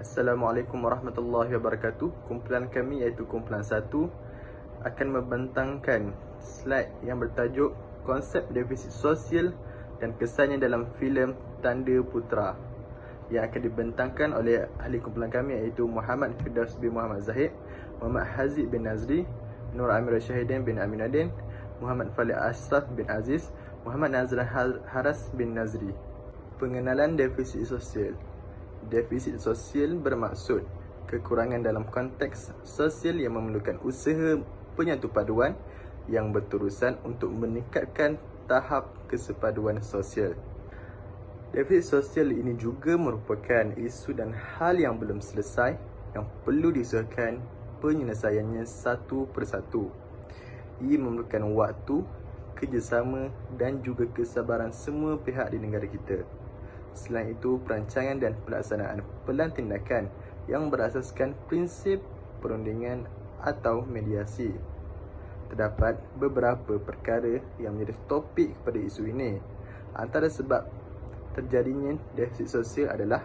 Assalamualaikum warahmatullahi wabarakatuh. Kumpulan kami iaitu kumpulan 1 akan membentangkan slide yang bertajuk Konsep Defisit Sosial dan Kesannya dalam filem Tanda Putera, yang akan dibentangkan oleh ahli kumpulan kami iaitu Muhammad Firdaus bin Muhammad Zahid, Muhammad Haziq bin Nazri, Nur Amir Syahidin bin Aminuddin, Muhammad Falik Ashraf bin Aziz, Muhammad Nazran Haras bin Nazri. Pengenalan defisit sosial. Defisit sosial bermaksud kekurangan dalam konteks sosial yang memerlukan usaha penyatu paduan yang berterusan untuk meningkatkan tahap kesepaduan sosial. Defisit sosial ini juga merupakan isu dan hal yang belum selesai yang perlu diusahakan penyelesaiannya satu persatu. Ia memerlukan waktu, kerjasama dan juga kesabaran semua pihak di negara kita. Selain itu, perancangan dan pelaksanaan pelan tindakan yang berasaskan prinsip perundingan atau mediasi. Terdapat beberapa perkara yang menjadi topik kepada isu ini. Antara sebab terjadinya defisit sosial adalah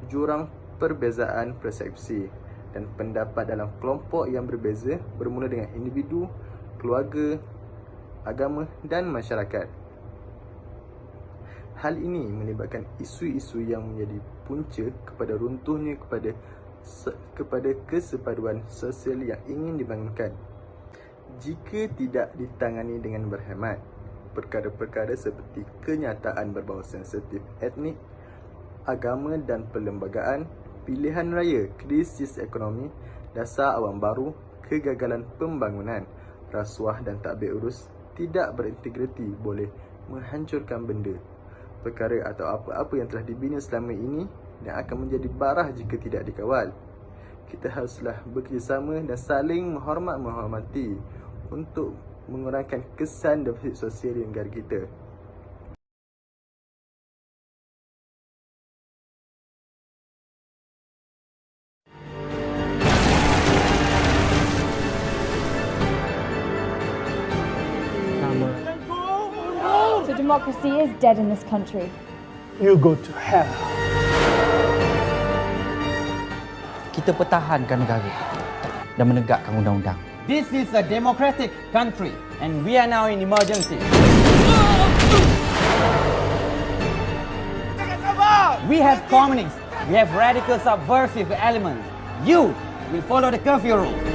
jurang perbezaan persepsi dan pendapat dalam kelompok yang berbeza bermula dengan individu, keluarga, agama dan masyarakat. Hal ini melibatkan isu-isu yang menjadi punca kepada runtuhnya kepada kesepaduan sosial yang ingin dibangunkan. Jika tidak ditangani dengan berhemat, perkara-perkara seperti kenyataan berbau sensitif etnik, agama dan perlembagaan, pilihan raya, krisis ekonomi, dasar awam baru, kegagalan pembangunan, rasuah dan tadbir urus tidak berintegriti boleh menghancurkan benda, perkara atau apa-apa yang telah dibina selama ini dan akan menjadi barah jika tidak dikawal. Kita haruslah bekerjasama dan saling menghormati untuk mengurangkan kesan defisit sosial di negara kita. So democracy is dead in this country. You go to hell. Kita pertahankan negara dan menegakkan undang-undang. This is a democratic country and we are now in emergency. We have communists, we have radical subversive elements. You will follow the curfew rules.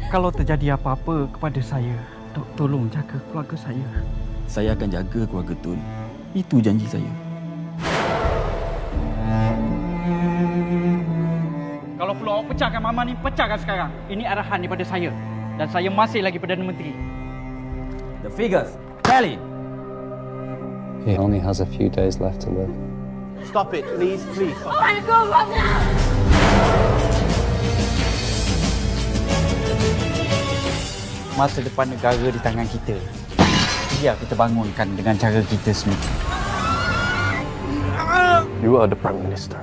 Kalau terjadi apa-apa kepada saya, tolong jaga keluarga saya. Saya akan jaga keluarga Tun. Itu janji saya. Kalau perlu awak pecahkan Mama ni, pecahkan sekarang. Ini arahan daripada saya. Dan saya masih lagi Perdana Menteri. The figures tally. He only has a few days left to live. Stop it, please, please. I want to go home now! Masa depan negara di tangan kita. Biar kita bangunkan dengan cara kita sendiri. You are the Prime Minister.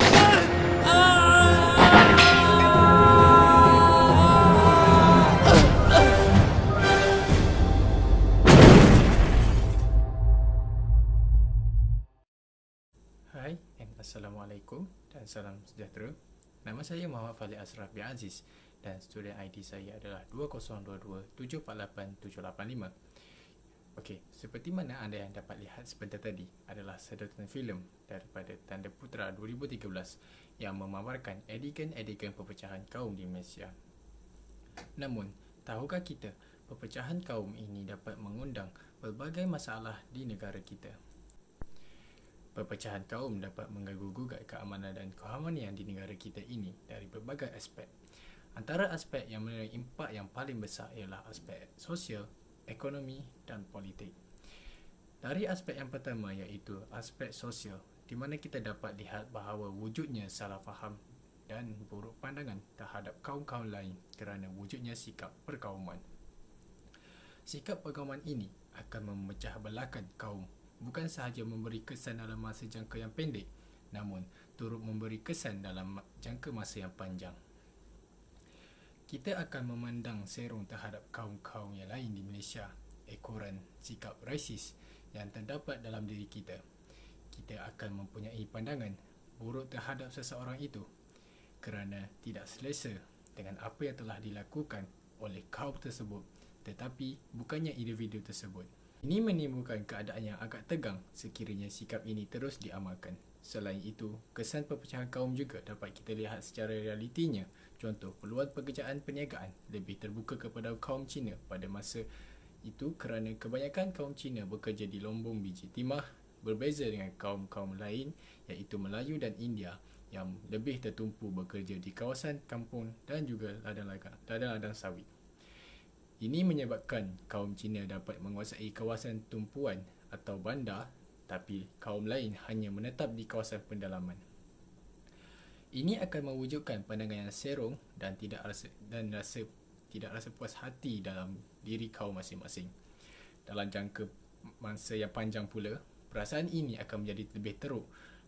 Hai, Assalamualaikum dan salam sejahtera. Nama saya Muhammad Falik Ashraf bin Aziz dan student ID saya adalah 2022748785. Okey, seperti mana anda yang dapat lihat sebentar tadi adalah sedotan filem daripada Tanda Putera 2013 yang memaparkan adegan-adegan perpecahan kaum di Malaysia. Namun, tahukah kita perpecahan kaum ini dapat mengundang pelbagai masalah di negara kita? Perpecahan kaum dapat mengganggu-gugat keamanan dan keharmonian di negara kita ini dari berbagai aspek. Antara aspek yang menerai impak yang paling besar ialah aspek sosial, ekonomi dan politik. Dari aspek yang pertama iaitu aspek sosial, di mana kita dapat lihat bahawa wujudnya salah faham dan buruk pandangan terhadap kaum-kaum lain kerana wujudnya sikap perkauman. Sikap perkauman ini akan memecah belahkan kaum, bukan sahaja memberi kesan dalam masa jangka yang pendek, namun turut memberi kesan dalam jangka masa yang panjang. Kita akan memandang serong terhadap kaum-kaum yang lain di Malaysia ukuran sikap rasis yang terdapat dalam diri kita, kita akan mempunyai pandangan buruk terhadap seseorang itu kerana tidak selesa dengan apa yang telah dilakukan oleh kaum tersebut, tetapi bukannya individu tersebut. Ini menimbulkan keadaan yang agak tegang sekiranya sikap ini terus diamalkan. Selain itu, kesan perpecahan kaum juga dapat kita lihat secara realitinya. Contoh, peluang pekerjaan perniagaan lebih terbuka kepada kaum Cina pada masa itu kerana kebanyakan kaum Cina bekerja di lombong biji timah, berbeza dengan kaum-kaum lain iaitu Melayu dan India yang lebih tertumpu bekerja di kawasan kampung dan juga ladang-ladang sawit. Ini menyebabkan kaum Cina dapat menguasai kawasan tumpuan atau bandar, tapi kaum lain hanya menetap di kawasan pendalaman. Ini akan mewujudkan pandangan yang serong dan tidak rasa puas hati dalam diri kaum masing-masing. Dalam jangka masa yang panjang pula, perasaan ini akan menjadi lebih teruk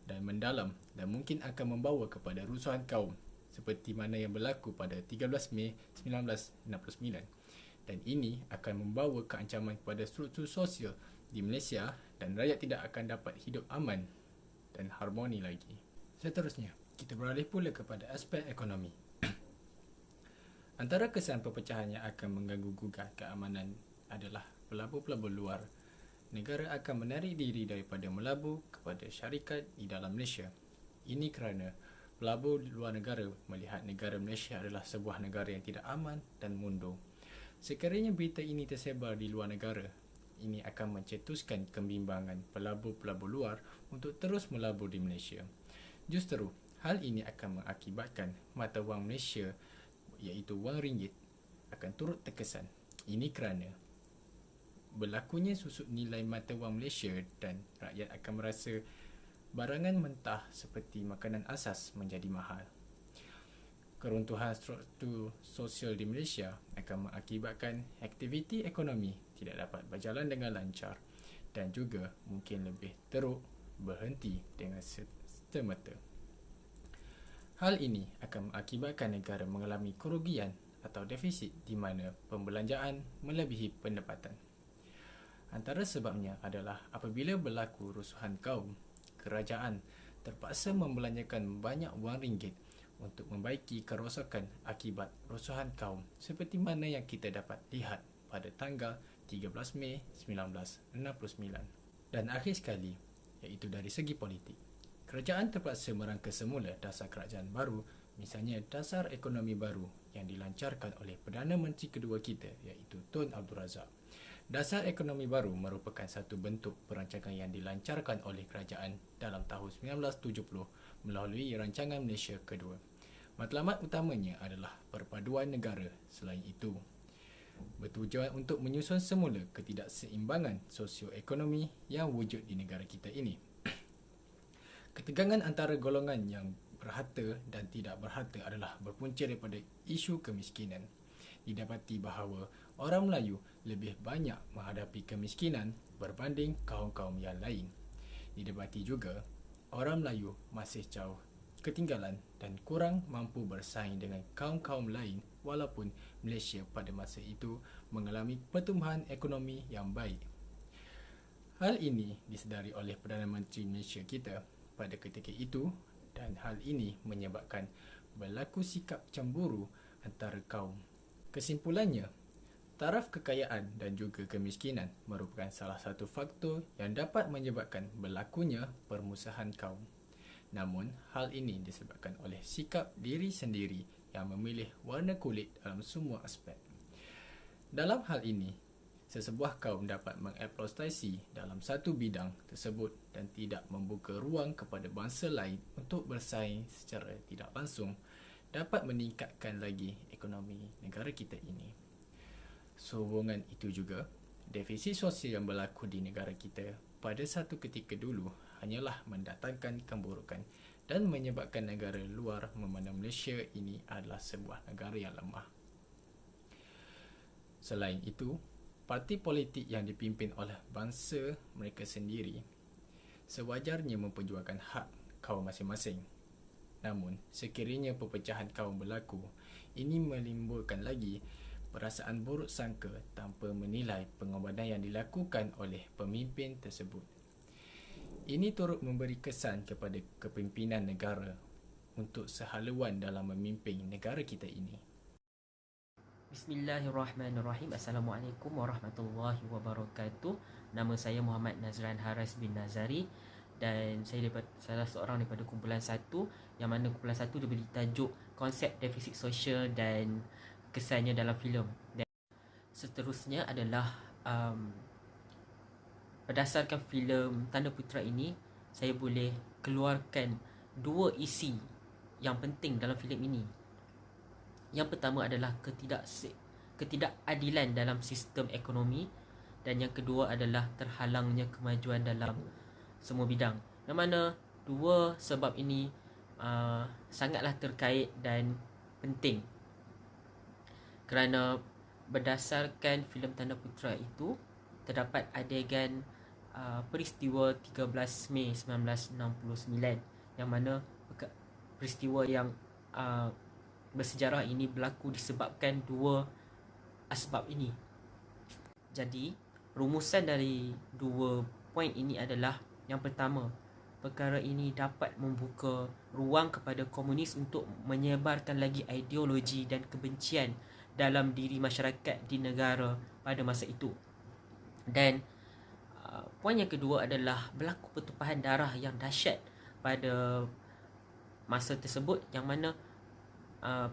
dan mendalam dan mungkin akan membawa kepada rusuhan kaum seperti mana yang berlaku pada 13 Mei 1969. Dan ini akan membawa keancaman kepada struktur sosial di Malaysia dan rakyat tidak akan dapat hidup aman dan harmoni lagi. Seterusnya, kita beralih pula kepada aspek ekonomi. Antara kesan perpecahan yang akan mengganggu gugat keamanan adalah pelabur-pelabur luar negara akan menarik diri daripada melabur kepada syarikat di dalam Malaysia. Ini kerana pelabur luar negara melihat negara Malaysia adalah sebuah negara yang tidak aman dan mundur. Sekiranya berita ini tersebar di luar negara, ini akan mencetuskan kebimbangan pelabur-pelabur luar untuk terus melabur di Malaysia. Justru, hal ini akan mengakibatkan mata wang Malaysia iaitu wang ringgit akan turut terkesan. Ini kerana berlakunya susut nilai mata wang Malaysia dan rakyat akan merasa barangan mentah seperti makanan asas menjadi mahal. Keruntuhan struktur sosial di Malaysia akan mengakibatkan aktiviti ekonomi tidak dapat berjalan dengan lancar dan juga mungkin lebih teruk berhenti dengan serta-merta. Hal ini akan mengakibatkan negara mengalami kerugian atau defisit di mana pembelanjaan melebihi pendapatan. Antara sebabnya adalah apabila berlaku rusuhan kaum, kerajaan terpaksa membelanjakan banyak wang ringgit untuk membaiki kerosakan akibat rusuhan kaum seperti mana yang kita dapat lihat pada tanggal 13 Mei 1969. Dan akhir sekali, iaitu dari segi politik. Kerajaan terpaksa merangka semula dasar kerajaan baru, misalnya dasar ekonomi baru yang dilancarkan oleh Perdana Menteri kedua kita iaitu Tun Abdul Razak. Dasar ekonomi baru merupakan satu bentuk perancangan yang dilancarkan oleh kerajaan dalam tahun 1970 melalui Rancangan Malaysia Kedua. Matlamat utamanya adalah perpaduan negara. Selain itu, bertujuan untuk menyusun semula ketidakseimbangan sosioekonomi yang wujud di negara kita ini. Ketegangan antara golongan yang berharta dan tidak berharta adalah berpunca daripada isu kemiskinan. Didapati bahawa orang Melayu lebih banyak menghadapi kemiskinan berbanding kaum-kaum yang lain. Didapati juga orang Melayu masih jauh ketinggalan dan kurang mampu bersaing dengan kaum-kaum lain walaupun Malaysia pada masa itu mengalami pertumbuhan ekonomi yang baik. Hal ini disedari oleh Perdana Menteri Malaysia kita pada ketika itu dan hal ini menyebabkan berlaku sikap cemburu antara kaum. Kesimpulannya, taraf kekayaan dan juga kemiskinan merupakan salah satu faktor yang dapat menyebabkan berlakunya permusuhan kaum. Namun, hal ini disebabkan oleh sikap diri sendiri yang memilih warna kulit dalam semua aspek. Dalam hal ini, sesebuah kaum dapat mengeksploitasi dalam satu bidang tersebut dan tidak membuka ruang kepada bangsa lain untuk bersaing secara tidak langsung dapat meningkatkan lagi ekonomi negara kita ini. Sehubungan itu juga, defisit sosial yang berlaku di negara kita pada satu ketika dulu hanyalah mendatangkan keburukan dan menyebabkan negara luar memandang Malaysia ini adalah sebuah negara yang lemah. Selain itu, parti politik yang dipimpin oleh bangsa mereka sendiri sewajarnya memperjuangkan hak kaum masing-masing. Namun, sekiranya perpecahan kaum berlaku, ini menimbulkan lagi perasaan buruk sangka tanpa menilai pengorbanan yang dilakukan oleh pemimpin tersebut. Ini turut memberi kesan kepada kepimpinan negara untuk sehaluan dalam memimpin negara kita ini. Bismillahirrahmanirrahim. Assalamualaikum warahmatullahi wabarakatuh. Nama saya Muhammad Nazran Haras bin Nazari dan saya salah seorang daripada kumpulan 1, yang mana kumpulan 1 diberi tajuk konsep defisit sosial dan kesannya dalam filem. Dan seterusnya adalah berdasarkan filem Tanda Putera ini, saya boleh keluarkan 2 isi yang penting dalam filem ini. Yang pertama adalah ketidakadilan dalam sistem ekonomi, dan yang kedua adalah terhalangnya kemajuan dalam semua bidang. Yang mana 2 sebab ini sangatlah terkait dan penting, kerana berdasarkan filem Tanda Putera itu terdapat adegan peristiwa 13 Mei 1969, yang mana peristiwa yang bersejarah ini berlaku disebabkan 2 asbab ini. Jadi rumusan dari 2 poin ini adalah, yang pertama, perkara ini dapat membuka ruang kepada komunis untuk menyebarkan lagi ideologi dan kebencian dalam diri masyarakat di negara pada masa itu. Dan poin yang kedua adalah berlaku pertumpahan darah yang dahsyat pada masa tersebut, yang mana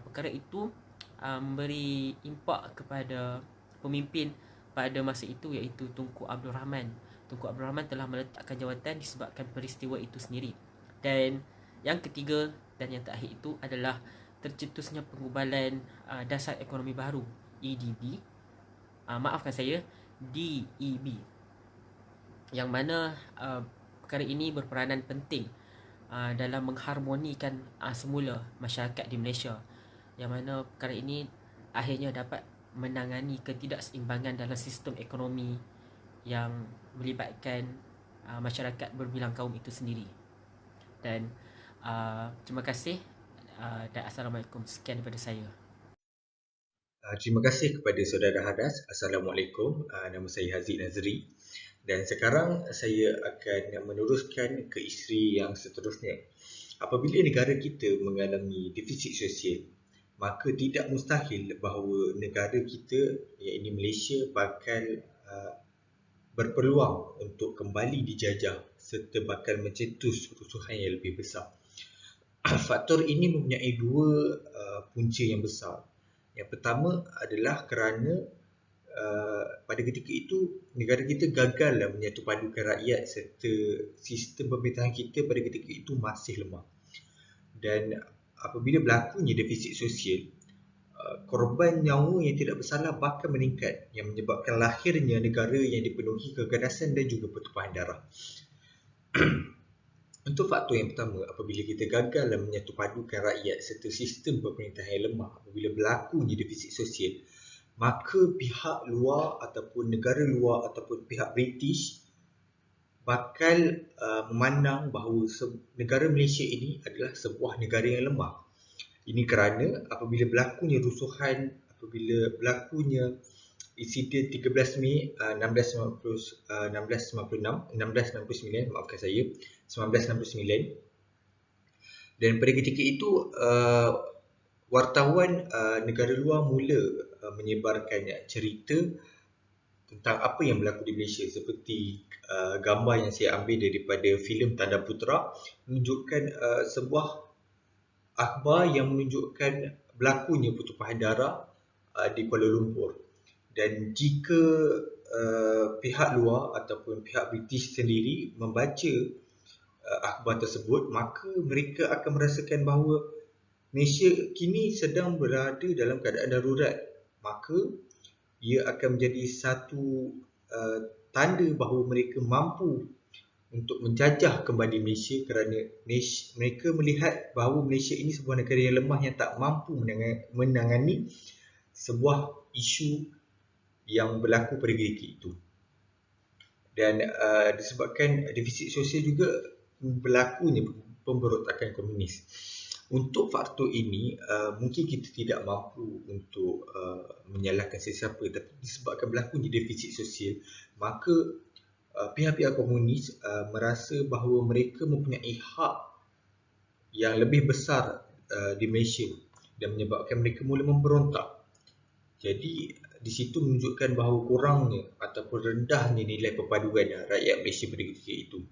perkara itu memberi impak kepada pemimpin pada masa itu, iaitu Tunku Abdul Rahman. Tunku Abdul Rahman telah meletakkan jawatan disebabkan peristiwa itu sendiri. Dan yang ketiga dan yang terakhir itu adalah tercetusnya pengubalan dasar ekonomi baru, EDB, maafkan saya, DEB, yang mana perkara ini berperanan penting dalam mengharmonikan semula masyarakat di Malaysia, yang mana perkara ini akhirnya dapat menangani ketidakseimbangan dalam sistem ekonomi yang melibatkan masyarakat berbilang kaum itu sendiri. Dan terima kasih dan Assalamualaikum. Sekian daripada saya. Terima kasih kepada saudara Hadas. Assalamualaikum. Nama saya Haziq Nazri. Dan sekarang saya akan meneruskan ke isteri yang seterusnya. Apabila negara kita mengalami defisit sosial, maka tidak mustahil bahawa negara kita, iaitu Malaysia, bakal berpeluang untuk kembali dijajah serta bakal mencetus kerusuhan yang lebih besar. Faktor ini mempunyai 2 punca yang besar. Yang pertama adalah kerana pada ketika itu negara kita gagal menyatupadukan rakyat serta sistem pemerintahan kita pada ketika itu masih lemah. Dan apabila berlakunya defisit sosial, korban nyawa yang tidak bersalah bakal meningkat, yang menyebabkan lahirnya negara yang dipenuhi keganasan dan juga pertumpahan darah. Untuk faktor yang pertama, apabila kita gagal menyatupadukan rakyat serta sistem pemerintahan yang lemah, apabila berlakunya defisit sosial, maka pihak luar ataupun negara luar ataupun pihak British bakal memandang bahawa negara Malaysia ini adalah sebuah negara yang lemah. Ini kerana apabila berlakunya rusuhan, apabila berlakunya insiden 13 Mei 1999, maafkan saya, 1969. Dan pada ketika itu wartawan negara luar mula menyebarkan cerita tentang apa yang berlaku di Malaysia, seperti gambar yang saya ambil daripada filem Tanda Putera menunjukkan sebuah akhbar yang menunjukkan berlakunya pertumpahan darah di Kuala Lumpur. Dan jika pihak luar ataupun pihak British sendiri membaca akhbar tersebut, maka mereka akan merasakan bahawa Malaysia kini sedang berada dalam keadaan darurat. Maka ia akan menjadi satu tanda bahawa mereka mampu untuk menjajah kembali Malaysia, kerana mereka melihat bahawa Malaysia ini sebuah negara yang lemah yang tak mampu menangani sebuah isu yang berlaku pada ketika itu. Dan disebabkan defisit sosial juga berlakunya pemberontakan komunis. Untuk faktor ini, mungkin kita tidak mampu untuk menyalahkan sesiapa, tapi disebabkan berlakunya defisit sosial, maka pihak-pihak komunis merasa bahawa mereka mempunyai hak yang lebih besar di Malaysia dan menyebabkan mereka mula memberontak. Jadi di situ menunjukkan bahawa kurangnya ataupun rendahnya nilai perpaduan rakyat Malaysia pada ketika itu.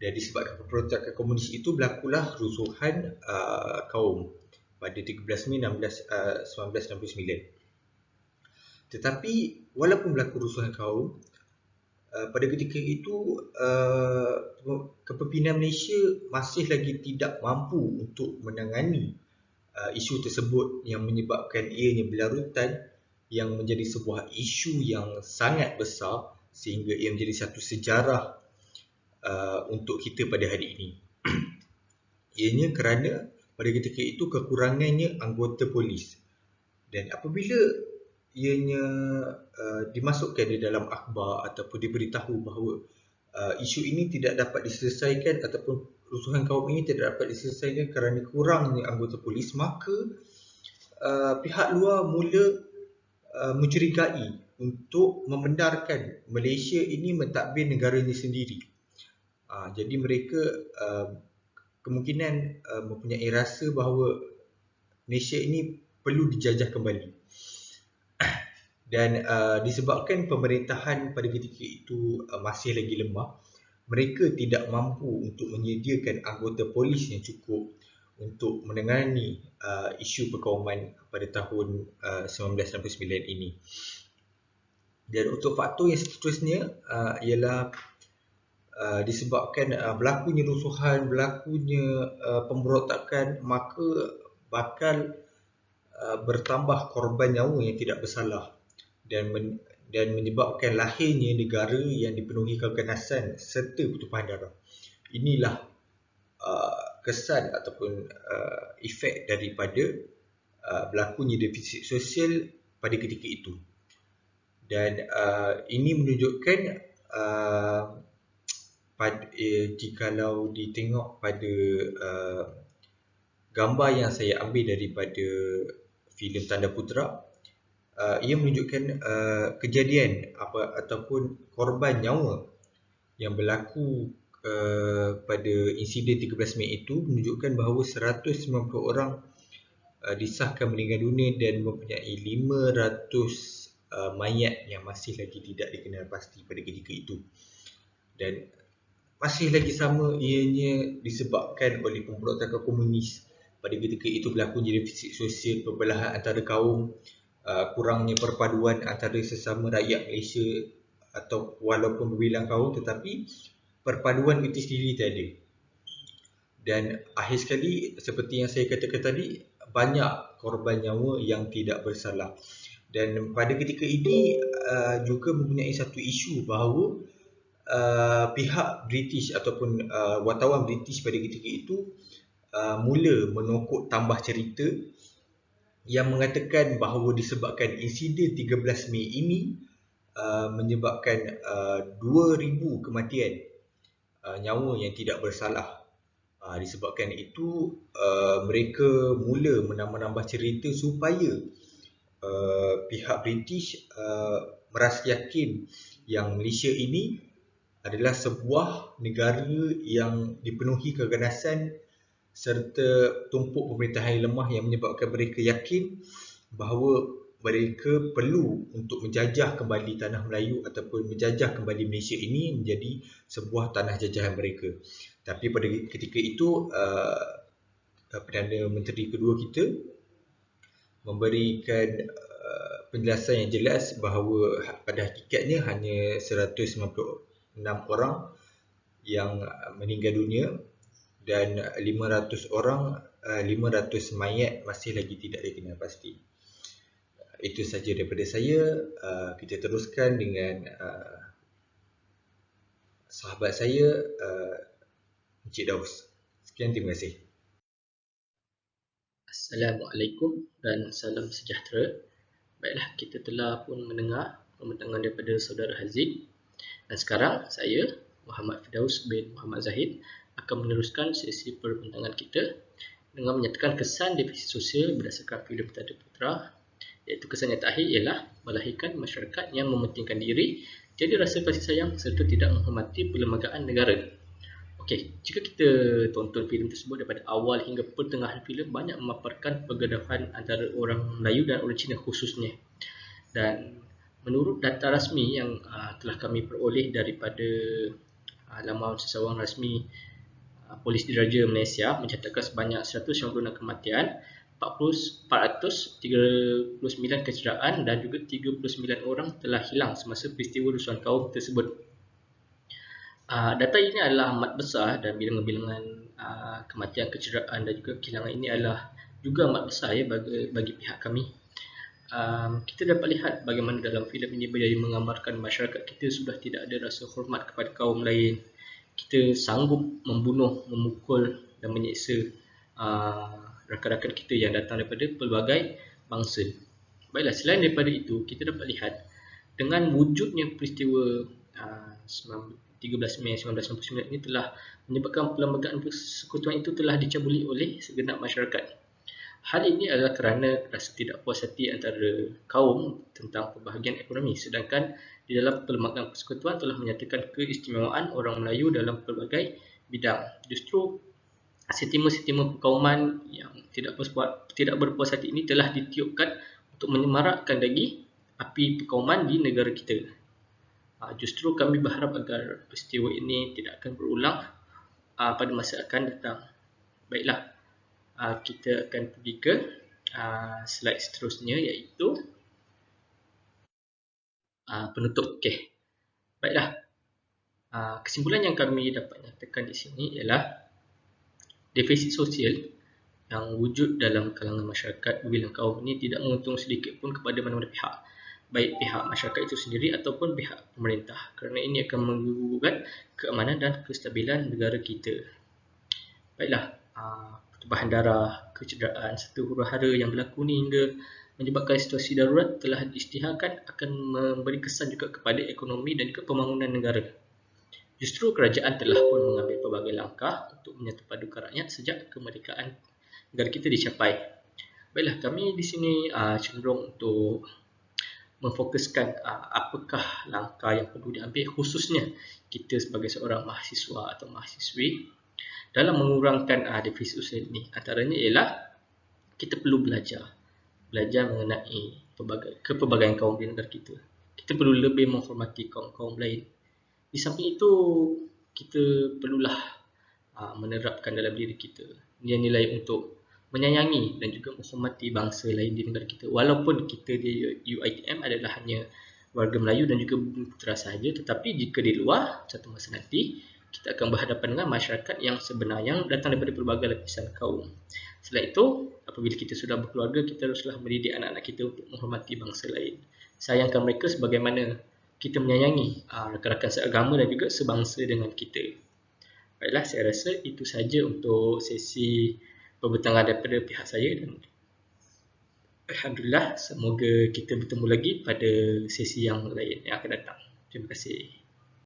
Dan disebabkan pemberontakan komunis itu, berlakulah rusuhan kaum pada 13 Mei 1969. Tetapi walaupun berlaku rusuhan kaum, pada ketika itu kepimpinan Malaysia masih lagi tidak mampu untuk menangani isu tersebut yang menyebabkan ianya berlarutan, yang menjadi sebuah isu yang sangat besar sehingga ia menjadi satu sejarah untuk kita pada hari ini. Ianya kerana pada ketika itu kekurangannya anggota polis, dan apabila ianya dimasukkan di dalam akhbar ataupun diberitahu bahawa isu ini tidak dapat diselesaikan ataupun rusuhan kaum ini tidak dapat diselesaikan kerana kurangnya anggota polis, maka pihak luar mula mencurigai untuk membenarkan Malaysia ini mentadbir negaranya sendiri. Jadi mereka kemungkinan mempunyai rasa bahawa Malaysia ini perlu dijajah kembali. Dan disebabkan pemerintahan pada ketika itu masih lagi lemah, mereka tidak mampu untuk menyediakan anggota polis yang cukup untuk menangani isu perkauman pada tahun 1969 ini. Dan untuk faktor yang seterusnya ialah disebabkan berlakunya rusuhan, berlakunya pemberontakan, maka bakal bertambah korban nyawa yang tidak bersalah dan menyebabkan lahirnya negara yang dipenuhi keganasan serta pertumpahan darah. Inilah kesan ataupun efek daripada berlakunya defisit sosial pada ketika itu. Dan ini menunjukkan jikalau ditengok pada gambar yang saya ambil daripada filem Tanda Putera, ia menunjukkan kejadian ataupun korban nyawa yang berlaku pada insiden 13 Mei itu, menunjukkan bahawa 190 orang disahkan meninggal dunia dan mempunyai 500 mayat yang masih lagi tidak dikenal pasti pada ketika itu. Dan masih lagi sama, ianya disebabkan oleh pemberontakan komunis. Pada ketika itu berlakunya defisit sosial, perbelahan antara kaum, kurangnya perpaduan antara sesama rakyat Malaysia atau walaupun berbilang kaum, tetapi perpaduan itu sendiri tiada. Dan akhir sekali, seperti yang saya katakan tadi, banyak korban nyawa yang tidak bersalah. Dan pada ketika ini juga mempunyai satu isu bahawa pihak British ataupun wartawan British pada ketika itu mula menokok tambah cerita yang mengatakan bahawa disebabkan insiden 13 Mei ini menyebabkan 2,000 kematian nyawa yang tidak bersalah. Disebabkan itu mereka mula menambah-nambah cerita supaya pihak British merasa yakin yang Malaysia ini adalah sebuah negara yang dipenuhi keganasan serta tumpuk pemerintahan yang lemah, yang menyebabkan mereka yakin bahawa mereka perlu untuk menjajah kembali tanah Melayu ataupun menjajah kembali Malaysia ini menjadi sebuah tanah jajahan mereka. Tapi pada ketika itu Perdana Menteri kedua kita memberikan penjelasan yang jelas bahawa pada hakikatnya hanya 196 orang yang meninggal dunia dan 500 mayat masih lagi tidak dikenal pasti. Itu saja daripada saya. Kita teruskan dengan sahabat saya, Encik Daus. Sekian, terima kasih. Assalamualaikum dan salam sejahtera. Baiklah, kita telah pun mendengar pembentangan daripada Saudara Hazid. Dan sekarang saya, Muhammad Firdaus bin Muhammad Zahid, akan meneruskan sesi perbincangan kita dengan menyatakan kesan defisit sosial berdasarkan filem Tanda Putra, iaitu kesan yang terakhir ialah melahirkan masyarakat yang mementingkan diri, tiada rasa kasih sayang serta tidak menghormati perlembagaan negara. Okey, jika kita tonton filem tersebut daripada awal hingga pertengahan filem, banyak memaparkan pergaduhan antara orang Melayu dan orang Cina khususnya. Dan menurut data rasmi yang telah kami peroleh daripada laman seseorang rasmi Polis Diraja Malaysia, mencatatkan sebanyak 196 kematian, 439 kecederaan dan juga 39 orang telah hilang semasa peristiwa rusuhan kaum tersebut. Data ini adalah amat besar dan bilangan-bilangan kematian, kecederaan dan juga kehilangan ini adalah juga amat besar ya bagi pihak kami. Kita dapat lihat bagaimana dalam filem ini berjaya menggambarkan masyarakat kita sudah tidak ada rasa hormat kepada kaum lain. Kita sanggup membunuh, memukul dan menyeksa rakan-rakan kita yang datang daripada pelbagai bangsa. Baiklah, selain daripada itu, kita dapat lihat dengan wujudnya peristiwa 13 Mei 1999 ini telah menyebabkan perlembagaan persekutuan itu telah dicabuli oleh segenap masyarakat. Hal ini adalah kerana rasa tidak puas hati antara kaum tentang pembahagian ekonomi, sedangkan di dalam perlembagaan persekutuan telah menyatakan keistimewaan orang Melayu dalam pelbagai bidang. Justru sentimen-sentimen perkauman yang tidak berpuas hati ini telah ditiupkan untuk menyemarakkan lagi api perkauman di negara kita. Justru kami berharap agar peristiwa ini tidak akan berulang pada masa akan datang. Baiklah, kita akan pergi ke slide seterusnya, iaitu penutup. Okey. Baiklah. Kesimpulan yang kami dapat nyatakan di sini ialah defisit sosial yang wujud dalam kalangan masyarakat berbilang kaum ini tidak menguntung sedikit pun kepada mana-mana pihak, baik pihak masyarakat itu sendiri ataupun pihak pemerintah, kerana ini akan menggugat keamanan dan kestabilan negara kita. Baiklah, pertumpahan darah, kecederaan serta huru-hara yang berlaku ni hingga menyebabkan situasi darurat telah diisytiharkan akan memberi kesan juga kepada ekonomi dan juga pembangunan negara. Justru kerajaan telah pun mengambil pelbagai langkah untuk menyatupadukan rakyat sejak kemerdekaan negara kita dicapai. Baiklah, kami di sini cenderung untuk memfokuskan apakah langkah yang perlu diambil khususnya kita sebagai seorang mahasiswa atau mahasiswi dalam mengurangkan defisit sosial ini. Antaranya ialah kita perlu belajar mengenai kepelbagaian kaum di negara kita. Kita perlu lebih menghormati kaum-kaum lain. Di samping itu, kita perlulah menerapkan dalam diri kita nilai-nilai untuk menyayangi dan juga menghormati bangsa lain di negara kita. Walaupun kita di UiTM adalah hanya warga Melayu dan juga Bumi Putera sahaja, tetapi jika di luar satu masa nanti kita akan berhadapan dengan masyarakat yang sebenar yang datang daripada pelbagai lapisan kaum. Selain itu, apabila kita sudah berkeluarga, kita haruslah mendidik anak-anak kita untuk menghormati bangsa lain. Sayangkan mereka sebagaimana kita menyayangi rakan-rakan seagama dan juga sebangsa dengan kita. Baiklah, saya rasa itu saja untuk sesi pembentangan daripada pihak saya dan alhamdulillah, semoga kita bertemu lagi pada sesi yang lain yang akan datang. Terima kasih.